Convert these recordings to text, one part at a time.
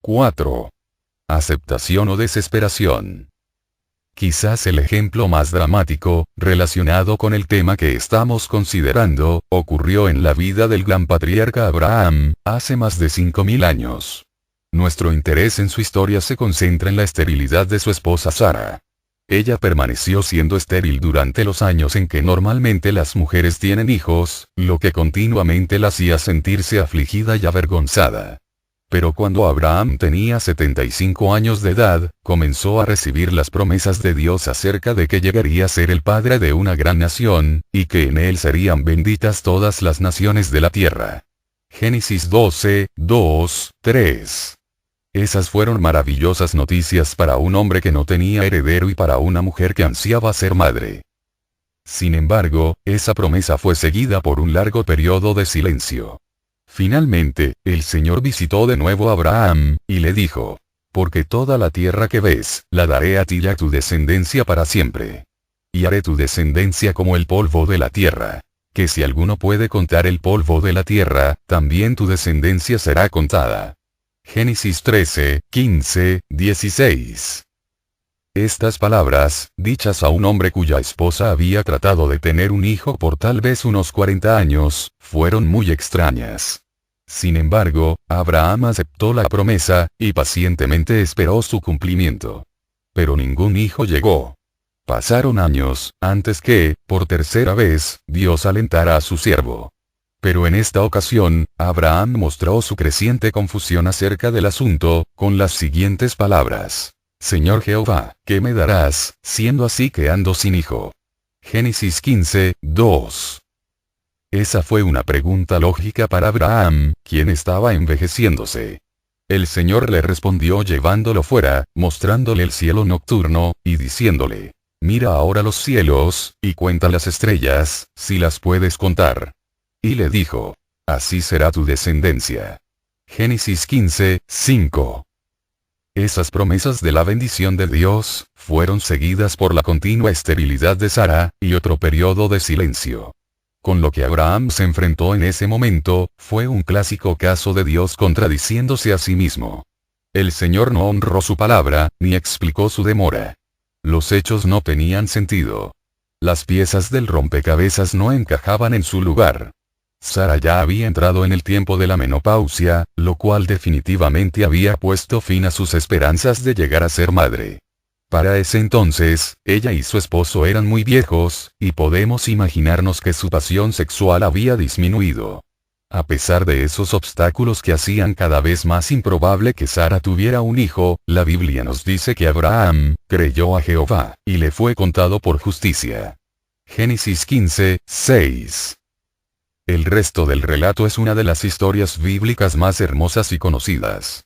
4. Aceptación o desesperación. Quizás el ejemplo más dramático, relacionado con el tema que estamos considerando, ocurrió en la vida del gran patriarca Abraham, hace más de 5000 años. Nuestro interés en su historia se concentra en la esterilidad de su esposa Sara. Ella permaneció siendo estéril durante los años en que normalmente las mujeres tienen hijos, lo que continuamente la hacía sentirse afligida y avergonzada. Pero cuando Abraham tenía 75 años de edad, comenzó a recibir las promesas de Dios acerca de que llegaría a ser el padre de una gran nación, y que en él serían benditas todas las naciones de la tierra. Génesis 12, 2, 3. Esas fueron maravillosas noticias para un hombre que no tenía heredero y para una mujer que ansiaba ser madre. Sin embargo, esa promesa fue seguida por un largo periodo de silencio. Finalmente, el Señor visitó de nuevo a Abraham, y le dijo: porque toda la tierra que ves, la daré a ti y a tu descendencia para siempre. Y haré tu descendencia como el polvo de la tierra. Que si alguno puede contar el polvo de la tierra, también tu descendencia será contada. Génesis 13, 15, 16. Estas palabras, dichas a un hombre cuya esposa había tratado de tener un hijo por tal vez unos 40 años, fueron muy extrañas. Sin embargo, Abraham aceptó la promesa, y pacientemente esperó su cumplimiento. Pero ningún hijo llegó. Pasaron años, antes que, por tercera vez, Dios alentara a su siervo. Pero en esta ocasión, Abraham mostró su creciente confusión acerca del asunto, con las siguientes palabras: Señor Jehová, ¿qué me darás, siendo así que ando sin hijo? Génesis 15, 2. Esa fue una pregunta lógica para Abraham, quien estaba envejeciéndose. El Señor le respondió llevándolo fuera, mostrándole el cielo nocturno, y diciéndole: mira ahora los cielos, y cuenta las estrellas, si las puedes contar. Y le dijo: así será tu descendencia. Génesis 15, 5. Esas promesas de la bendición de Dios, fueron seguidas por la continua esterilidad de Sara, y otro periodo de silencio. Con lo que Abraham se enfrentó en ese momento, fue un clásico caso de Dios contradiciéndose a sí mismo. El Señor no honró su palabra, ni explicó su demora. Los hechos no tenían sentido. Las piezas del rompecabezas no encajaban en su lugar. Sara ya había entrado en el tiempo de la menopausia, lo cual definitivamente había puesto fin a sus esperanzas de llegar a ser madre. Para ese entonces, ella y su esposo eran muy viejos, y podemos imaginarnos que su pasión sexual había disminuido. A pesar de esos obstáculos que hacían cada vez más improbable que Sara tuviera un hijo, la Biblia nos dice que Abraham creyó a Jehová, y le fue contado por justicia. Génesis 15, 6. El resto del relato es una de las historias bíblicas más hermosas y conocidas.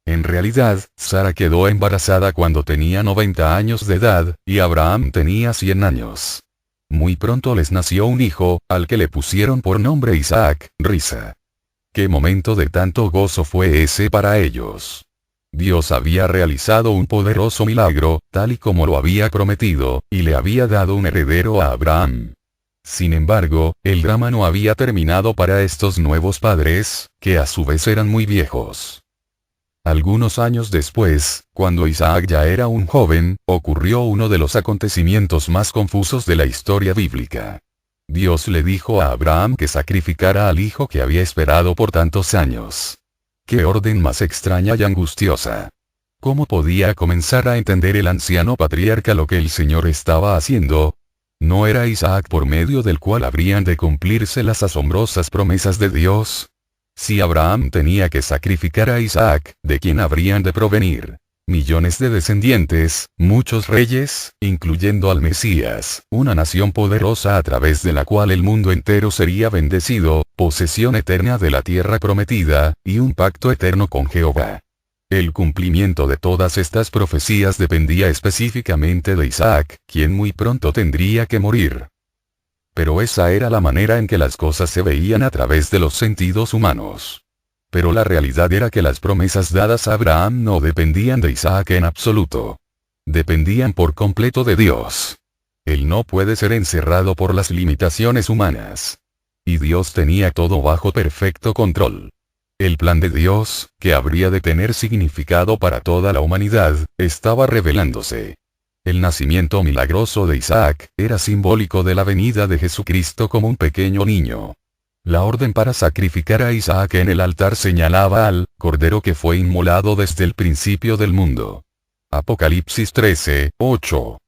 En realidad, Sara quedó embarazada cuando tenía 90 años de edad, y Abraham tenía 100 años. Muy pronto les nació un hijo, al que le pusieron por nombre Isaac, risa. ¿Qué momento de tanto gozo fue ese para ellos? Dios había realizado un poderoso milagro, tal y como lo había prometido, y le había dado un heredero a Abraham. Sin embargo, el drama no había terminado para estos nuevos padres, que a su vez eran muy viejos. Algunos años después, cuando Isaac ya era un joven, ocurrió uno de los acontecimientos más confusos de la historia bíblica. Dios le dijo a Abraham que sacrificara al hijo que había esperado por tantos años. ¡Qué orden más extraña y angustiosa! ¿Cómo podía comenzar a entender el anciano patriarca lo que el Señor estaba haciendo? ¿No era Isaac por medio del cual habrían de cumplirse las asombrosas promesas de Dios? Si Abraham tenía que sacrificar a Isaac, ¿de quién habrían de provenir? Millones de descendientes, muchos reyes, incluyendo al Mesías, una nación poderosa a través de la cual el mundo entero sería bendecido, posesión eterna de la tierra prometida, y un pacto eterno con Jehová. El cumplimiento de todas estas profecías dependía específicamente de Isaac, quien muy pronto tendría que morir. Pero esa era la manera en que las cosas se veían a través de los sentidos humanos. Pero la realidad era que las promesas dadas a Abraham no dependían de Isaac en absoluto. Dependían por completo de Dios. Él no puede ser encerrado por las limitaciones humanas. Y Dios tenía todo bajo perfecto control. El plan de Dios, que habría de tener significado para toda la humanidad, estaba revelándose. El nacimiento milagroso de Isaac, era simbólico de la venida de Jesucristo como un pequeño niño. La orden para sacrificar a Isaac en el altar señalaba al Cordero que fue inmolado desde el principio del mundo. Apocalipsis 13:8.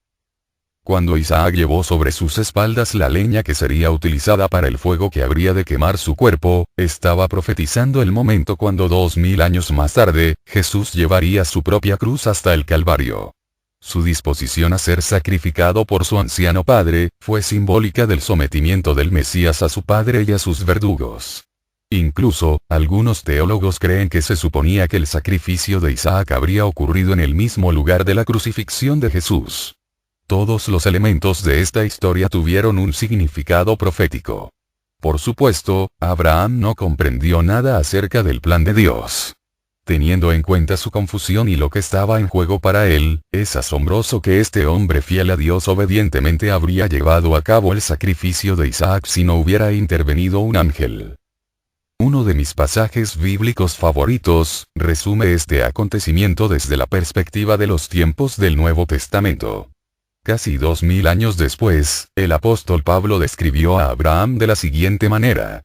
Cuando Isaac llevó sobre sus espaldas la leña que sería utilizada para el fuego que habría de quemar su cuerpo, estaba profetizando el momento cuando 2000 años más tarde, Jesús llevaría su propia cruz hasta el Calvario. Su disposición a ser sacrificado por su anciano padre, fue simbólica del sometimiento del Mesías a su padre y a sus verdugos. Incluso, algunos teólogos creen que se suponía que el sacrificio de Isaac habría ocurrido en el mismo lugar de la crucifixión de Jesús. Todos los elementos de esta historia tuvieron un significado profético. Por supuesto, Abraham no comprendió nada acerca del plan de Dios. Teniendo en cuenta su confusión y lo que estaba en juego para él, es asombroso que este hombre fiel a Dios obedientemente habría llevado a cabo el sacrificio de Isaac si no hubiera intervenido un ángel. Uno de mis pasajes bíblicos favoritos, resume este acontecimiento desde la perspectiva de los tiempos del Nuevo Testamento. Casi 2000 años después, el apóstol Pablo describió a Abraham de la siguiente manera.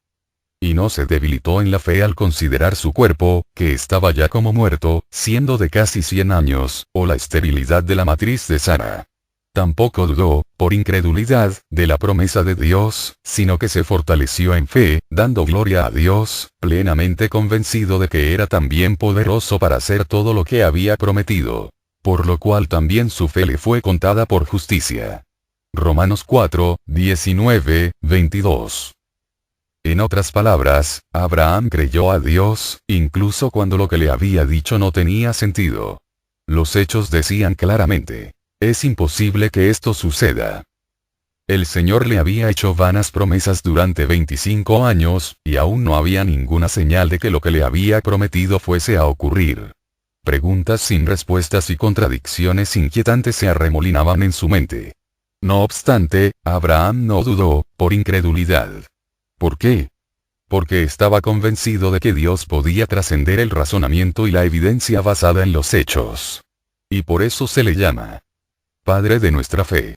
Y no se debilitó en la fe al considerar su cuerpo, que estaba ya como muerto, siendo de casi 100 años, o la esterilidad de la matriz de Sara. Tampoco dudó, por incredulidad, de la promesa de Dios, sino que se fortaleció en fe, dando gloria a Dios, plenamente convencido de que era también poderoso para hacer todo lo que había prometido. Por lo cual también su fe le fue contada por justicia. Romanos 4, 19, 22. En otras palabras, Abraham creyó a Dios, incluso cuando lo que le había dicho no tenía sentido. Los hechos decían claramente, es imposible que esto suceda. El Señor le había hecho vanas promesas durante 25 años, y aún no había ninguna señal de que lo que le había prometido fuese a ocurrir. Preguntas sin respuestas y contradicciones inquietantes se arremolinaban en su mente. No obstante, Abraham no dudó, por incredulidad. ¿Por qué? Porque estaba convencido de que Dios podía trascender el razonamiento y la evidencia basada en los hechos. Y por eso se le llama Padre de nuestra fe.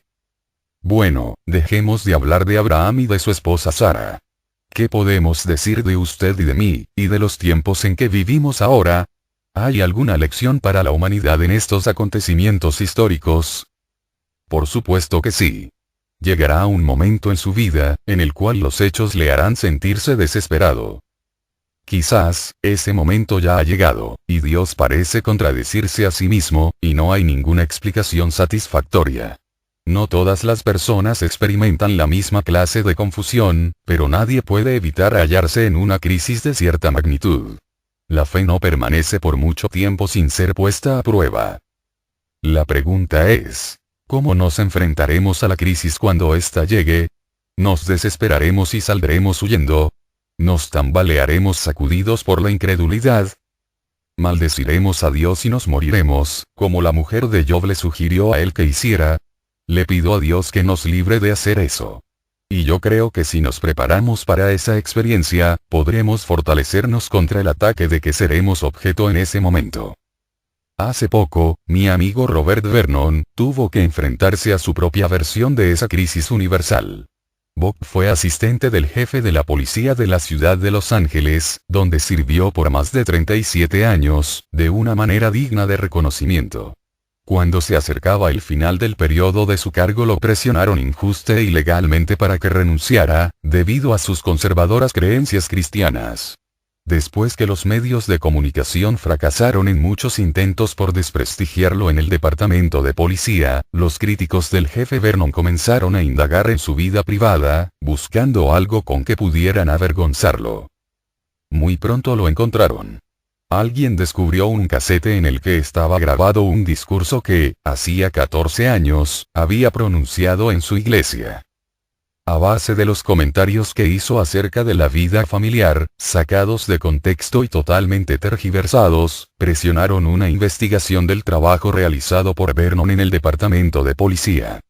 Bueno, dejemos de hablar de Abraham y de su esposa Sara. ¿Qué podemos decir de usted y de mí, y de los tiempos en que vivimos ahora? ¿Hay alguna lección para la humanidad en estos acontecimientos históricos? Por supuesto que sí. Llegará un momento en su vida, en el cual los hechos le harán sentirse desesperado. Quizás, ese momento ya ha llegado, y Dios parece contradecirse a sí mismo, y no hay ninguna explicación satisfactoria. No todas las personas experimentan la misma clase de confusión, pero nadie puede evitar hallarse en una crisis de cierta magnitud. La fe no permanece por mucho tiempo sin ser puesta a prueba. La pregunta es, ¿cómo nos enfrentaremos a la crisis cuando ésta llegue? ¿Nos desesperaremos y saldremos huyendo? ¿Nos tambalearemos sacudidos por la incredulidad? ¿Maldeciremos a Dios y nos moriremos, como la mujer de Job le sugirió a él que hiciera? Le pido a Dios que nos libre de hacer eso. Y yo creo que si nos preparamos para esa experiencia, podremos fortalecernos contra el ataque de que seremos objeto en ese momento. Hace poco, mi amigo Robert Vernon, tuvo que enfrentarse a su propia versión de esa crisis universal. Bob fue asistente del jefe de la policía de la ciudad de Los Ángeles, donde sirvió por más de 37 años, de una manera digna de reconocimiento. Cuando se acercaba el final del periodo de su cargo lo presionaron injusta e ilegalmente para que renunciara, debido a sus conservadoras creencias cristianas. Después que los medios de comunicación fracasaron en muchos intentos por desprestigiarlo en el departamento de policía, los críticos del jefe Vernon comenzaron a indagar en su vida privada, buscando algo con que pudieran avergonzarlo. Muy pronto lo encontraron. Alguien descubrió un casete en el que estaba grabado un discurso que, hacía 14 años, había pronunciado en su iglesia. A base de los comentarios que hizo acerca de la vida familiar, sacados de contexto y totalmente tergiversados, presionaron una investigación del trabajo realizado por Vernon en el departamento de policía.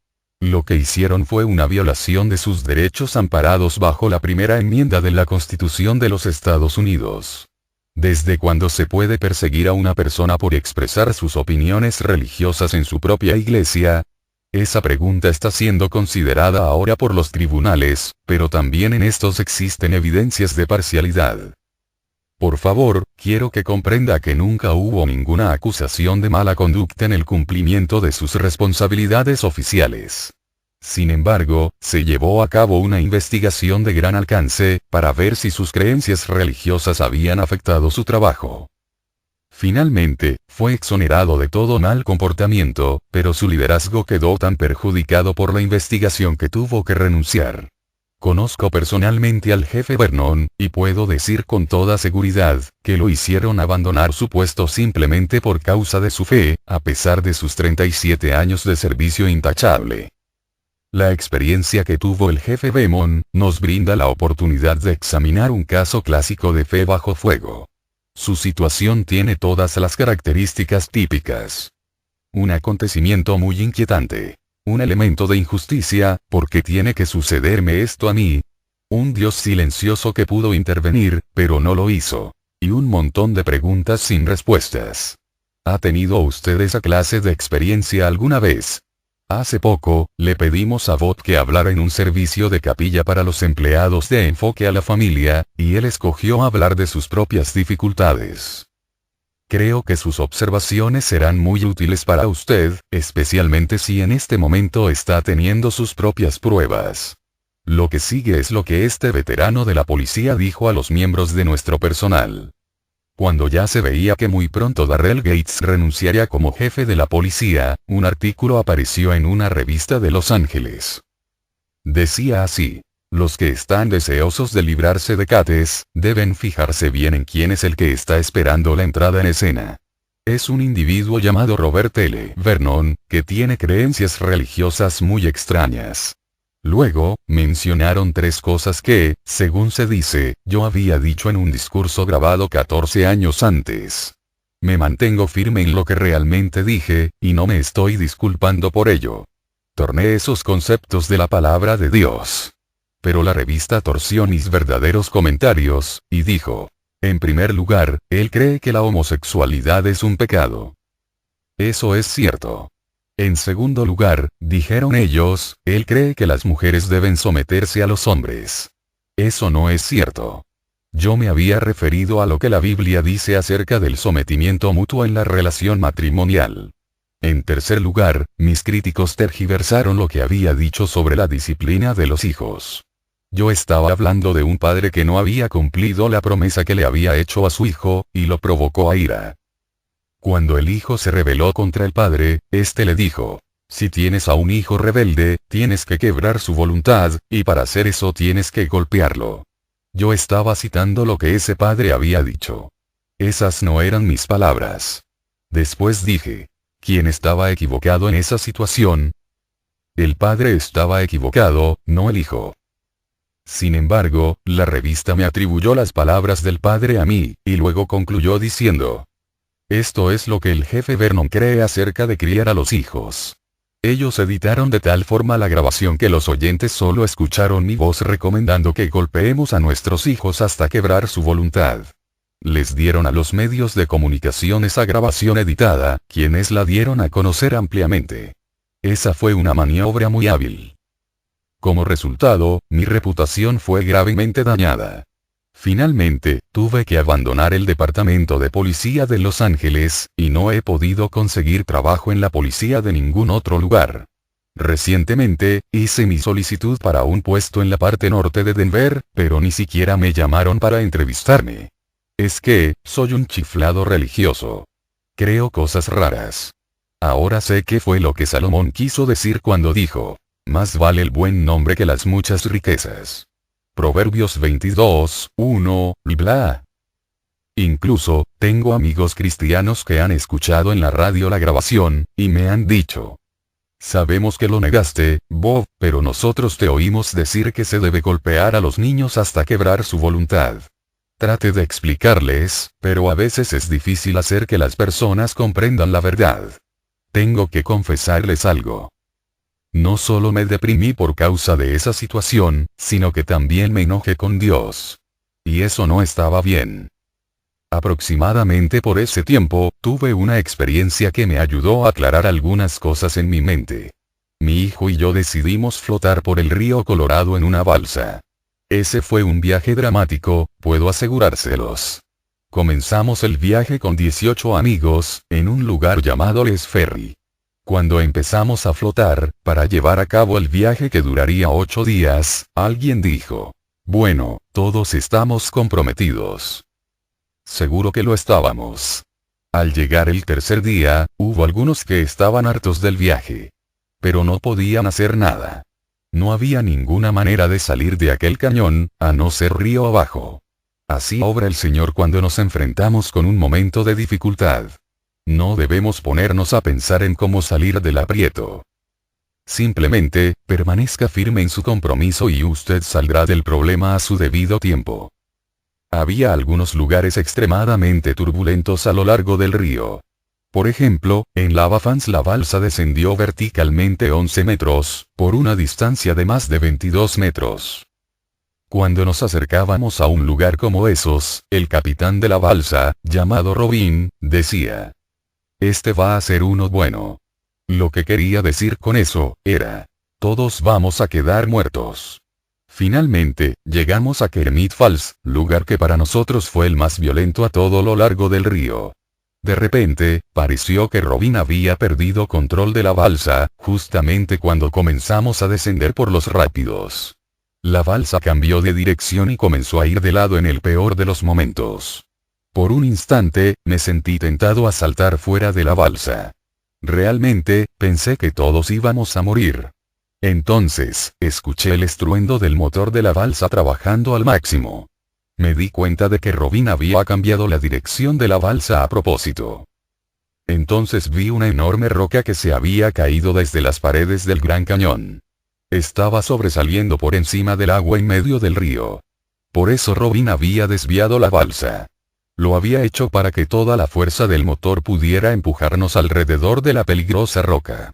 Lo que hicieron fue una violación de sus derechos amparados bajo la primera enmienda de la Constitución de los Estados Unidos. ¿Desde cuándo se puede perseguir a una persona por expresar sus opiniones religiosas en su propia iglesia? Esa pregunta está siendo considerada ahora por los tribunales, pero también en estos existen evidencias de parcialidad. Por favor, quiero que comprenda que nunca hubo ninguna acusación de mala conducta en el cumplimiento de sus responsabilidades oficiales. Sin embargo, se llevó a cabo una investigación de gran alcance, para ver si sus creencias religiosas habían afectado su trabajo. Finalmente, fue exonerado de todo mal comportamiento, pero su liderazgo quedó tan perjudicado por la investigación que tuvo que renunciar. Conozco personalmente al jefe Vernon, y puedo decir con toda seguridad, que lo hicieron abandonar su puesto simplemente por causa de su fe, a pesar de sus 37 años de servicio intachable. La experiencia que tuvo el jefe Vernon, nos brinda la oportunidad de examinar un caso clásico de fe bajo fuego. Su situación tiene todas las características típicas. Un acontecimiento muy inquietante. Un elemento de injusticia, ¿por qué tiene que sucederme esto a mí? Un Dios silencioso que pudo intervenir, pero no lo hizo. Y un montón de preguntas sin respuestas. ¿Ha tenido usted esa clase de experiencia alguna vez? Hace poco, le pedimos a Bob que hablara en un servicio de capilla para los empleados de Enfoque a la Familia, y él escogió hablar de sus propias dificultades. Creo que sus observaciones serán muy útiles para usted, especialmente si en este momento está teniendo sus propias pruebas. Lo que sigue es lo que este veterano de la policía dijo a los miembros de nuestro personal. Cuando ya se veía que muy pronto Darrell Gates renunciaría como jefe de la policía, un artículo apareció en una revista de Los Ángeles. Decía así: los que están deseosos de librarse de Cates, deben fijarse bien en quién es el que está esperando la entrada en escena. Es un individuo llamado Robert L. Vernon, que tiene creencias religiosas muy extrañas. Luego, mencionaron 3 cosas que, según se dice, yo había dicho en un discurso grabado 14 años antes. Me mantengo firme en lo que realmente dije, y no me estoy disculpando por ello. Torné esos conceptos de la palabra de Dios. Pero la revista torció mis verdaderos comentarios, y dijo: en primer lugar, él cree que la homosexualidad es un pecado. Eso es cierto. En segundo lugar, dijeron ellos, él cree que las mujeres deben someterse a los hombres. Eso no es cierto. Yo me había referido a lo que la Biblia dice acerca del sometimiento mutuo en la relación matrimonial. En tercer lugar, mis críticos tergiversaron lo que había dicho sobre la disciplina de los hijos. Yo estaba hablando de un padre que no había cumplido la promesa que le había hecho a su hijo, y lo provocó a ira. Cuando el hijo se rebeló contra el padre, éste le dijo: si tienes a un hijo rebelde, tienes que quebrar su voluntad, y para hacer eso tienes que golpearlo. Yo estaba citando lo que ese padre había dicho. Esas no eran mis palabras. Después dije: ¿quién estaba equivocado en esa situación? El padre estaba equivocado, no el hijo. Sin embargo, la revista me atribuyó las palabras del padre a mí, y luego concluyó diciendo: esto es lo que el jefe Vernon cree acerca de criar a los hijos. Ellos editaron de tal forma la grabación que los oyentes solo escucharon mi voz recomendando que golpeemos a nuestros hijos hasta quebrar su voluntad. Les dieron a los medios de comunicación esa grabación editada, quienes la dieron a conocer ampliamente. Esa fue una maniobra muy hábil. Como resultado, mi reputación fue gravemente dañada. Finalmente, tuve que abandonar el departamento de policía de Los Ángeles, y no he podido conseguir trabajo en la policía de ningún otro lugar. Recientemente, hice mi solicitud para un puesto en la parte norte de Denver, pero ni siquiera me llamaron para entrevistarme. Es que, soy un chiflado religioso. Creo cosas raras. Ahora sé qué fue lo que Salomón quiso decir cuando dijo: más vale el buen nombre que las muchas riquezas. Proverbios 22, 1, y bla. Incluso, tengo amigos cristianos que han escuchado en la radio la grabación, y me han dicho: sabemos que lo negaste, Bob, pero nosotros te oímos decir que se debe golpear a los niños hasta quebrar su voluntad. Trate de explicarles, pero a veces es difícil hacer que las personas comprendan la verdad. Tengo que confesarles algo. No solo me deprimí por causa de esa situación, sino que también me enojé con Dios. Y eso no estaba bien. Aproximadamente por ese tiempo, tuve una experiencia que me ayudó a aclarar algunas cosas en mi mente. Mi hijo y yo decidimos flotar por el río Colorado en una balsa. Ese fue un viaje dramático, puedo asegurárselos. Comenzamos el viaje con 18 amigos, en un lugar llamado Les Ferry. Cuando empezamos a flotar, para llevar a cabo el viaje que duraría 8 días, alguien dijo: bueno, todos estamos comprometidos. Seguro que lo estábamos. Al llegar el tercer día, hubo algunos que estaban hartos del viaje. Pero no podían hacer nada. No había ninguna manera de salir de aquel cañón, a no ser río abajo. Así obra el Señor cuando nos enfrentamos con un momento de dificultad. No debemos ponernos a pensar en cómo salir del aprieto. Simplemente, permanezca firme en su compromiso y usted saldrá del problema a su debido tiempo. Había algunos lugares extremadamente turbulentos a lo largo del río. Por ejemplo, en Lava Falls la balsa descendió verticalmente 11 metros, por una distancia de más de 22 metros. Cuando nos acercábamos a un lugar como esos, el capitán de la balsa, llamado Robin, decía: este va a ser uno bueno. Lo que quería decir con eso, era: todos vamos a quedar muertos. Finalmente, llegamos a Kermit Falls, lugar que para nosotros fue el más violento a todo lo largo del río. De repente, pareció que Robin había perdido control de la balsa, justamente cuando comenzamos a descender por los rápidos. La balsa cambió de dirección y comenzó a ir de lado en el peor de los momentos. Por un instante, me sentí tentado a saltar fuera de la balsa. Realmente, pensé que todos íbamos a morir. Entonces, escuché el estruendo del motor de la balsa trabajando al máximo. Me di cuenta de que Robin había cambiado la dirección de la balsa a propósito. Entonces vi una enorme roca que se había caído desde las paredes del Gran Cañón. Estaba sobresaliendo por encima del agua en medio del río. Por eso Robin había desviado la balsa. Lo había hecho para que toda la fuerza del motor pudiera empujarnos alrededor de la peligrosa roca.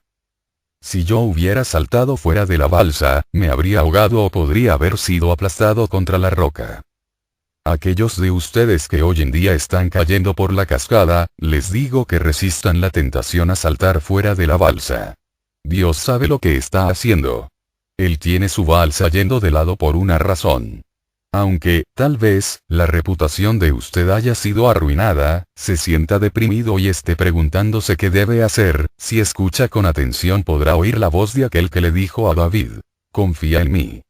Si yo hubiera saltado fuera de la balsa, me habría ahogado o podría haber sido aplastado contra la roca. Aquellos de ustedes que hoy en día están cayendo por la cascada, les digo que resistan la tentación a saltar fuera de la balsa. Dios sabe lo que está haciendo. Él tiene su balsa yendo de lado por una razón. Aunque, tal vez, la reputación de usted haya sido arruinada, se sienta deprimido y esté preguntándose qué debe hacer, si escucha con atención podrá oír la voz de aquel que le dijo a David: confía en mí.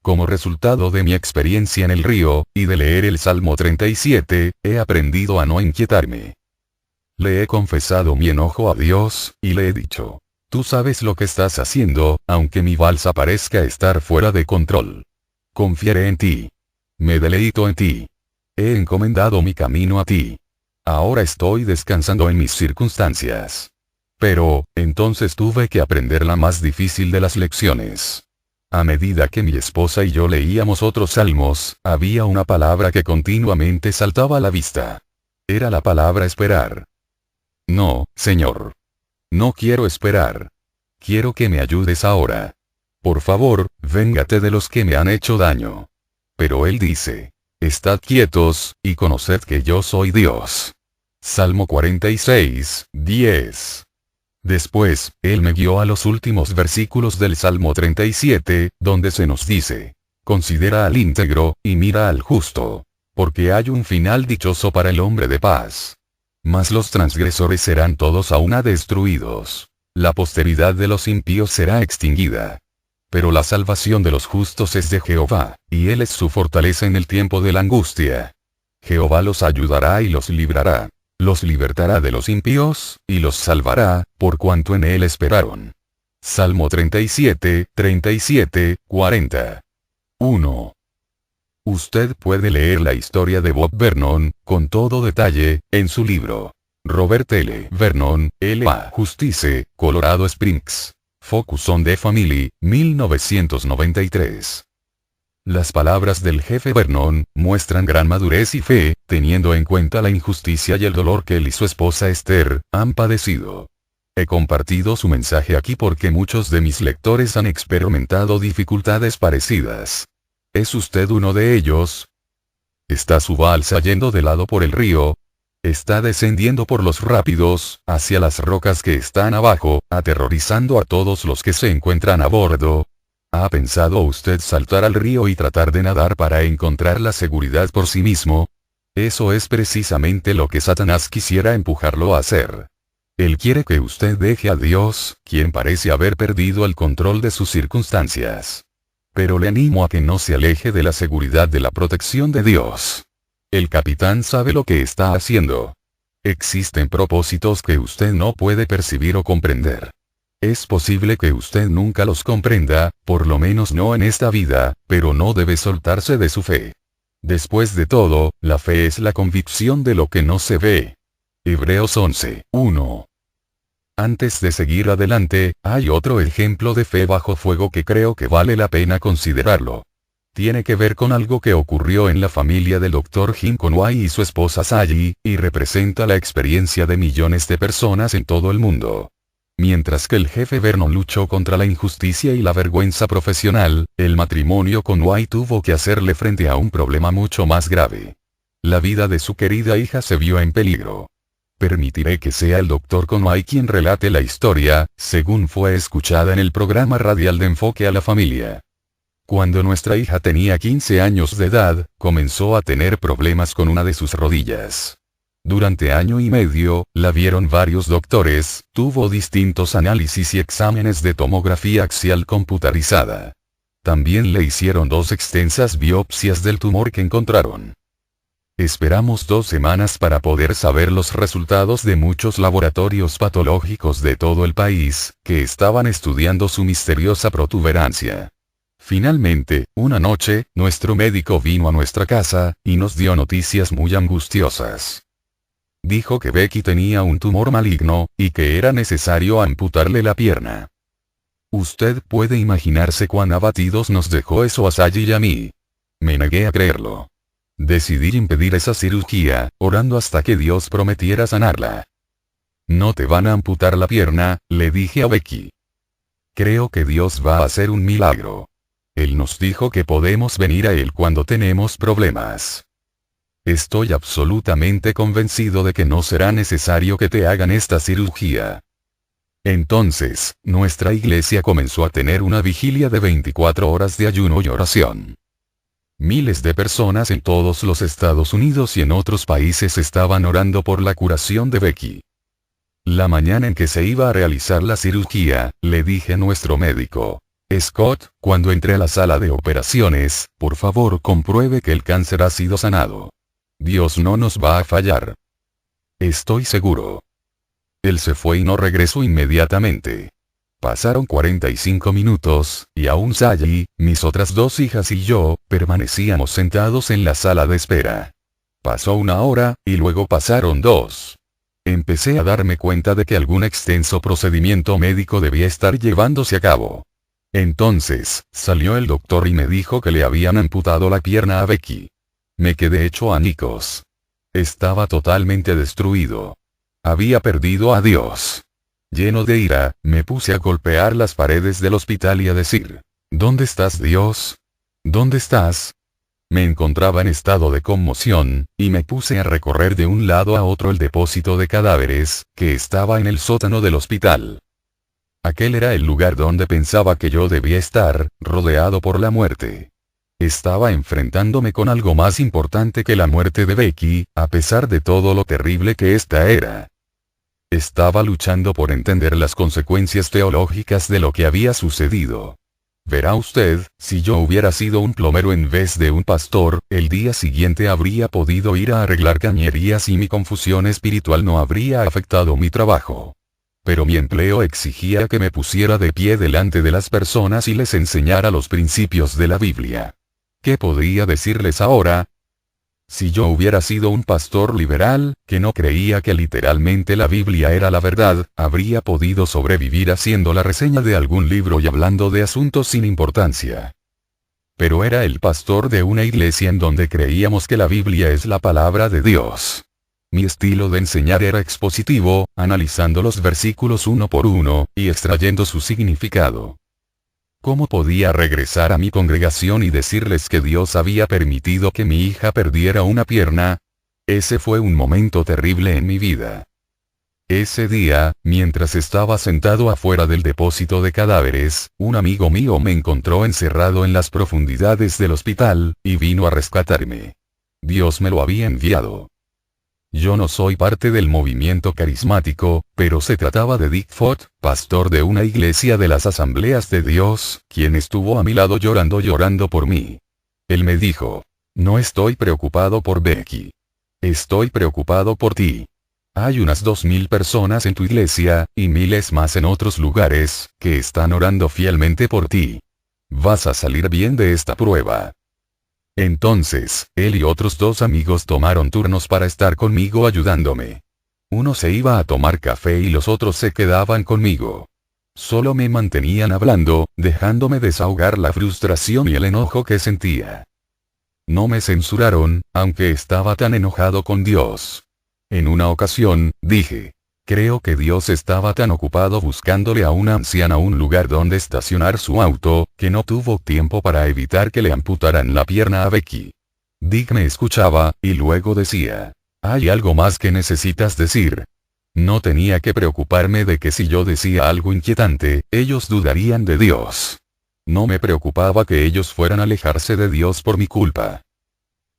Como resultado de mi experiencia en el río, y de leer el Salmo 37, he aprendido a no inquietarme. Le he confesado mi enojo a Dios, y le he dicho: tú sabes lo que estás haciendo, aunque mi balsa parezca estar fuera de control. Confiaré en ti. Me deleito en ti. He encomendado mi camino a ti. Ahora estoy descansando en mis circunstancias. Pero, entonces tuve que aprender la más difícil de las lecciones. A medida que mi esposa y yo leíamos otros salmos, había una palabra que continuamente saltaba a la vista. Era la palabra esperar. No, Señor. No quiero esperar. Quiero que me ayudes ahora. Por favor, véngate de los que me han hecho daño. Pero él dice: estad quietos, y conoced que yo soy Dios. Salmo 46, 10. Después, él me guió a los últimos versículos del Salmo 37, donde se nos dice: considera al íntegro, y mira al justo. Porque hay un final dichoso para el hombre de paz. Mas los transgresores serán todos a una destruidos. La posteridad de los impíos será extinguida. Pero la salvación de los justos es de Jehová, y Él es su fortaleza en el tiempo de la angustia. Jehová los ayudará y los librará. Los libertará de los impíos, y los salvará, por cuanto en Él esperaron. Salmo 37, 37, 40. 1. Usted puede leer la historia de Bob Vernon, con todo detalle, en su libro Robert L. Vernon, L.A. Justice, Colorado Springs. Focus on the Family, 1993. Las palabras del jefe Vernon muestran gran madurez y fe, teniendo en cuenta la injusticia y el dolor que él y su esposa Esther han padecido. He compartido su mensaje aquí porque muchos de mis lectores han experimentado dificultades parecidas. ¿Es usted uno de ellos? ¿Está su balsa yendo de lado por el río? Está descendiendo por los rápidos, hacia las rocas que están abajo, aterrorizando a todos los que se encuentran a bordo. ¿Ha pensado usted saltar al río y tratar de nadar para encontrar la seguridad por sí mismo? Eso es precisamente lo que Satanás quisiera empujarlo a hacer. Él quiere que usted deje a Dios, quien parece haber perdido el control de sus circunstancias. Pero le animo a que no se aleje de la seguridad de la protección de Dios. El capitán sabe lo que está haciendo. Existen propósitos que usted no puede percibir o comprender. Es posible que usted nunca los comprenda, por lo menos no en esta vida, pero no debe soltarse de su fe. Después de todo, la fe es la convicción de lo que no se ve. Hebreos 11:1. Antes de seguir adelante, hay otro ejemplo de fe bajo fuego que creo que vale la pena considerarlo. Tiene que ver con algo que ocurrió en la familia del Dr. Jim Conway y su esposa Sally, y representa la experiencia de millones de personas en todo el mundo. Mientras que el jefe Vernon luchó contra la injusticia y la vergüenza profesional, el matrimonio Conway tuvo que hacerle frente a un problema mucho más grave. La vida de su querida hija se vio en peligro. Permitiré que sea el Dr. Conway quien relate la historia, según fue escuchada en el programa radial de Enfoque a la Familia. Cuando nuestra hija tenía 15 años de edad, comenzó a tener problemas con una de sus rodillas. Durante año y medio, la vieron varios doctores, tuvo distintos análisis y exámenes de tomografía axial computarizada. También le hicieron 2 extensas biopsias del tumor que encontraron. Esperamos 2 semanas para poder saber los resultados de muchos laboratorios patológicos de todo el país, que estaban estudiando su misteriosa protuberancia. Finalmente, una noche, nuestro médico vino a nuestra casa, y nos dio noticias muy angustiosas. Dijo que Becky tenía un tumor maligno, y que era necesario amputarle la pierna. Usted puede imaginarse cuán abatidos nos dejó eso a Sally y a mí. Me negué a creerlo. Decidí impedir esa cirugía, orando hasta que Dios prometiera sanarla. No te van a amputar la pierna, le dije a Becky. Creo que Dios va a hacer un milagro. Él nos dijo que podemos venir a Él cuando tenemos problemas. Estoy absolutamente convencido de que no será necesario que te hagan esta cirugía. Entonces, nuestra iglesia comenzó a tener una vigilia de 24 horas de ayuno y oración. Miles de personas en todos los Estados Unidos y en otros países estaban orando por la curación de Becky. La mañana en que se iba a realizar la cirugía, le dije a nuestro médico: Scott, cuando entre a la sala de operaciones, por favor compruebe que el cáncer ha sido sanado. Dios no nos va a fallar. Estoy seguro. Él se fue y no regresó inmediatamente. Pasaron 45 minutos, y aún Sally, mis otras 2 hijas y yo, permanecíamos sentados en la sala de espera. Pasó 1 hora, y luego pasaron 2. Empecé a darme cuenta de que algún extenso procedimiento médico debía estar llevándose a cabo. Entonces, salió el doctor y me dijo que le habían amputado la pierna a Becky. Me quedé hecho añicos. Estaba totalmente destruido. Había perdido a Dios. Lleno de ira, me puse a golpear las paredes del hospital y a decir: ¿Dónde estás, Dios? ¿Dónde estás? Me encontraba en estado de conmoción, y me puse a recorrer de un lado a otro el depósito de cadáveres, que estaba en el sótano del hospital. Aquel era el lugar donde pensaba que yo debía estar, rodeado por la muerte. Estaba enfrentándome con algo más importante que la muerte de Becky, a pesar de todo lo terrible que ésta era. Estaba luchando por entender las consecuencias teológicas de lo que había sucedido. Verá usted, si yo hubiera sido un plomero en vez de un pastor, el día siguiente habría podido ir a arreglar cañerías y mi confusión espiritual no habría afectado mi trabajo. Pero mi empleo exigía que me pusiera de pie delante de las personas y les enseñara los principios de la Biblia. ¿Qué podría decirles ahora? Si yo hubiera sido un pastor liberal, que no creía que literalmente la Biblia era la verdad, habría podido sobrevivir haciendo la reseña de algún libro y hablando de asuntos sin importancia. Pero era el pastor de una iglesia en donde creíamos que la Biblia es la palabra de Dios. Mi estilo de enseñar era expositivo, analizando los versículos uno por uno, y extrayendo su significado. ¿Cómo podía regresar a mi congregación y decirles que Dios había permitido que mi hija perdiera una pierna? Ese fue un momento terrible en mi vida. Ese día, mientras estaba sentado afuera del depósito de cadáveres, un amigo mío me encontró encerrado en las profundidades del hospital, y vino a rescatarme. Dios me lo había enviado. Yo no soy parte del movimiento carismático, pero se trataba de Dick Fott, pastor de una iglesia de las Asambleas de Dios, quien estuvo a mi lado llorando por mí. Él me dijo: no estoy preocupado por Becky. Estoy preocupado por ti. Hay unas 2000 personas en tu iglesia, y miles más en otros lugares, que están orando fielmente por ti. Vas a salir bien de esta prueba. Entonces, él y otros 2 amigos tomaron turnos para estar conmigo ayudándome. Uno se iba a tomar café y los otros se quedaban conmigo. Solo me mantenían hablando, dejándome desahogar la frustración y el enojo que sentía. No me censuraron, aunque estaba tan enojado con Dios. En una ocasión, dije: creo que Dios estaba tan ocupado buscándole a una anciana un lugar donde estacionar su auto, que no tuvo tiempo para evitar que le amputaran la pierna a Becky. Dick me escuchaba, y luego decía: ¿hay algo más que necesitas decir? No tenía que preocuparme de que si yo decía algo inquietante, ellos dudarían de Dios. No me preocupaba que ellos fueran a alejarse de Dios por mi culpa.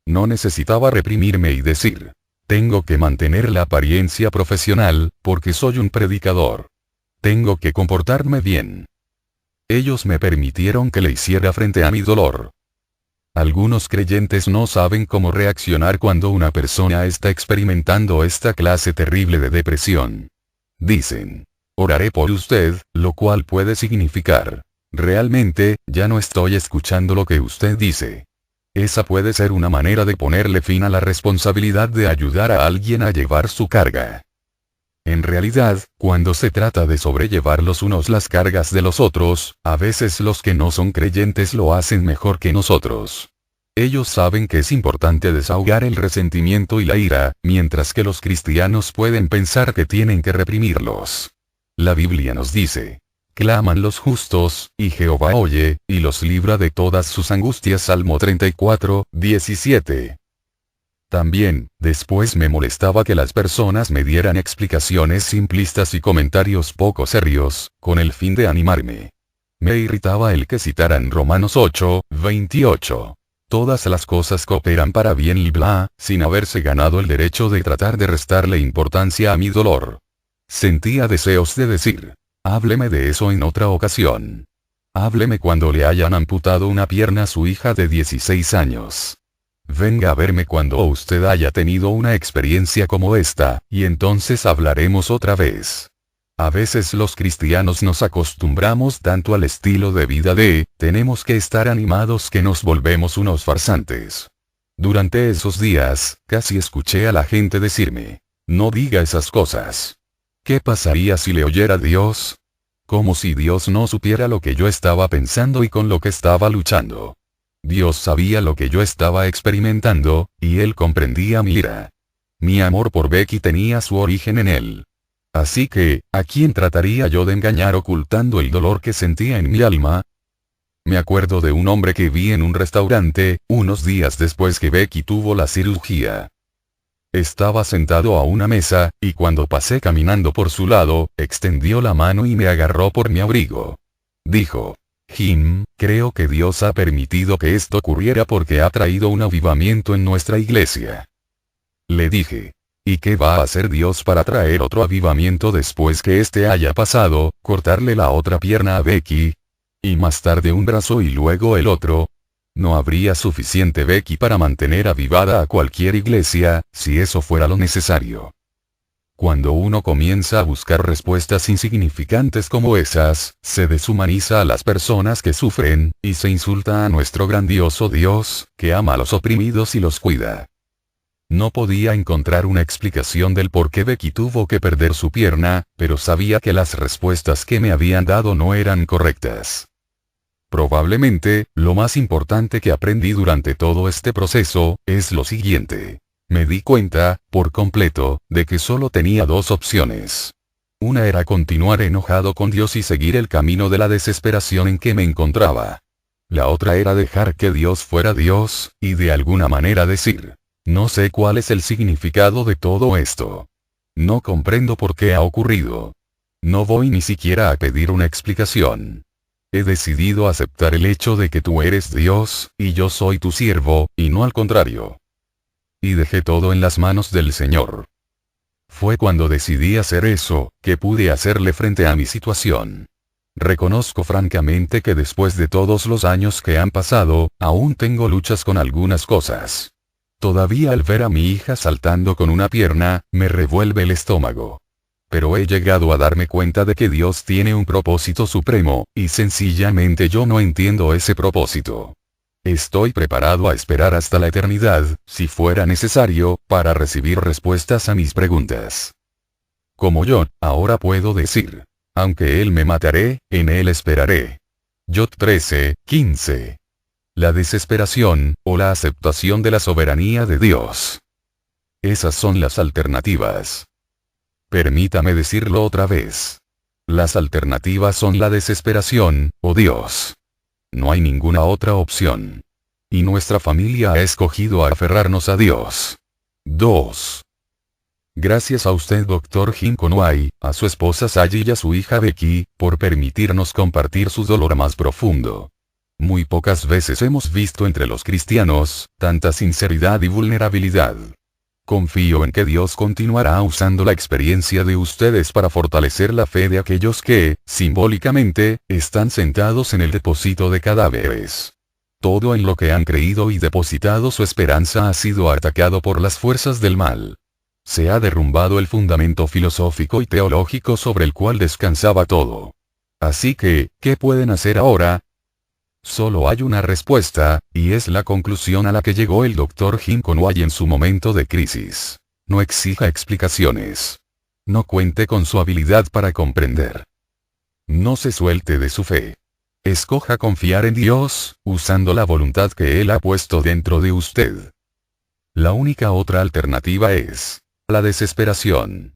No necesitaba reprimirme y decir: tengo que mantener la apariencia profesional, porque soy un predicador. Tengo que comportarme bien. Ellos me permitieron que le hiciera frente a mi dolor. Algunos creyentes no saben cómo reaccionar cuando una persona está experimentando esta clase terrible de depresión. Dicen: oraré por usted, lo cual puede significar: realmente, ya no estoy escuchando lo que usted dice. Esa puede ser una manera de ponerle fin a la responsabilidad de ayudar a alguien a llevar su carga. En realidad, cuando se trata de sobrellevar los unos las cargas de los otros, a veces los que no son creyentes lo hacen mejor que nosotros. Ellos saben que es importante desahogar el resentimiento y la ira, mientras que los cristianos pueden pensar que tienen que reprimirlos. La Biblia nos dice: claman los justos, y Jehová oye, y los libra de todas sus angustias. Salmo 34, 17. También, después me molestaba que las personas me dieran explicaciones simplistas y comentarios poco serios, con el fin de animarme. Me irritaba el que citaran Romanos 8, 28. Todas las cosas cooperan para bien y bla, sin haberse ganado el derecho de tratar de restarle importancia a mi dolor. Sentía deseos de decir: hábleme de eso en otra ocasión. Hábleme cuando le hayan amputado una pierna a su hija de 16 años. Venga a verme cuando usted haya tenido una experiencia como esta, y entonces hablaremos otra vez. A veces los cristianos nos acostumbramos tanto al estilo de vida de, tenemos que estar animados, que nos volvemos unos farsantes. Durante esos días, casi escuché a la gente decirme: no diga esas cosas. ¿Qué pasaría si le oyera Dios? Como si Dios no supiera lo que yo estaba pensando y con lo que estaba luchando. Dios sabía lo que yo estaba experimentando, y Él comprendía mi ira. Mi amor por Becky tenía su origen en Él. Así que, ¿a quién trataría yo de engañar ocultando el dolor que sentía en mi alma? Me acuerdo de un hombre que vi en un restaurante, unos días después que Becky tuvo la cirugía. Estaba sentado a una mesa, y cuando pasé caminando por su lado, extendió la mano y me agarró por mi abrigo. Dijo: Jim, creo que Dios ha permitido que esto ocurriera porque ha traído un avivamiento en nuestra iglesia. Le dije: ¿y qué va a hacer Dios para traer otro avivamiento después que este haya pasado, cortarle la otra pierna a Becky? Y más tarde un brazo y luego el otro. No habría suficiente Becky para mantener avivada a cualquier iglesia, si eso fuera lo necesario. Cuando uno comienza a buscar respuestas insignificantes como esas, se deshumaniza a las personas que sufren, y se insulta a nuestro grandioso Dios, que ama a los oprimidos y los cuida. No podía encontrar una explicación del por qué Becky tuvo que perder su pierna, pero sabía que las respuestas que me habían dado no eran correctas. Probablemente, lo más importante que aprendí durante todo este proceso, es lo siguiente. Me di cuenta, por completo, de que solo tenía 2 opciones. Una era continuar enojado con Dios y seguir el camino de la desesperación en que me encontraba. La otra era dejar que Dios fuera Dios, y de alguna manera decir: No sé cuál es el significado de todo esto. No comprendo por qué ha ocurrido. No voy ni siquiera a pedir una explicación. He decidido aceptar el hecho de que tú eres Dios, y yo soy tu siervo, y no al contrario. Y dejé todo en las manos del Señor. Fue cuando decidí hacer eso, que pude hacerle frente a mi situación. Reconozco francamente que después de todos los años que han pasado, aún tengo luchas con algunas cosas. Todavía al ver a mi hija saltando con una pierna, me revuelve el estómago. Pero he llegado a darme cuenta de que Dios tiene un propósito supremo, y sencillamente yo no entiendo ese propósito. Estoy preparado a esperar hasta la eternidad, si fuera necesario, para recibir respuestas a mis preguntas. Como yo, ahora puedo decir, aunque Él me mataré, en Él esperaré. Job 13:15. La desesperación, o la aceptación de la soberanía de Dios. Esas son las alternativas. Permítame decirlo otra vez. Las alternativas son la desesperación, o Dios. No hay ninguna otra opción. Y nuestra familia ha escogido aferrarnos a Dios. 2. Gracias a usted Dr. Jim Conway, a su esposa Sally y a su hija Becky, por permitirnos compartir su dolor más profundo. Muy pocas veces hemos visto entre los cristianos, tanta sinceridad y vulnerabilidad. Confío en que Dios continuará usando la experiencia de ustedes para fortalecer la fe de aquellos que, simbólicamente, están sentados en el depósito de cadáveres. Todo en lo que han creído y depositado su esperanza ha sido atacado por las fuerzas del mal. Se ha derrumbado el fundamento filosófico y teológico sobre el cual descansaba todo. Así que, ¿qué pueden hacer ahora? Solo hay una respuesta, y es la conclusión a la que llegó el Dr. Jim Conway en su momento de crisis. No exija explicaciones. No cuente con su habilidad para comprender. No se suelte de su fe. Escoja confiar en Dios, usando la voluntad que Él ha puesto dentro de usted. La única otra alternativa es la desesperación.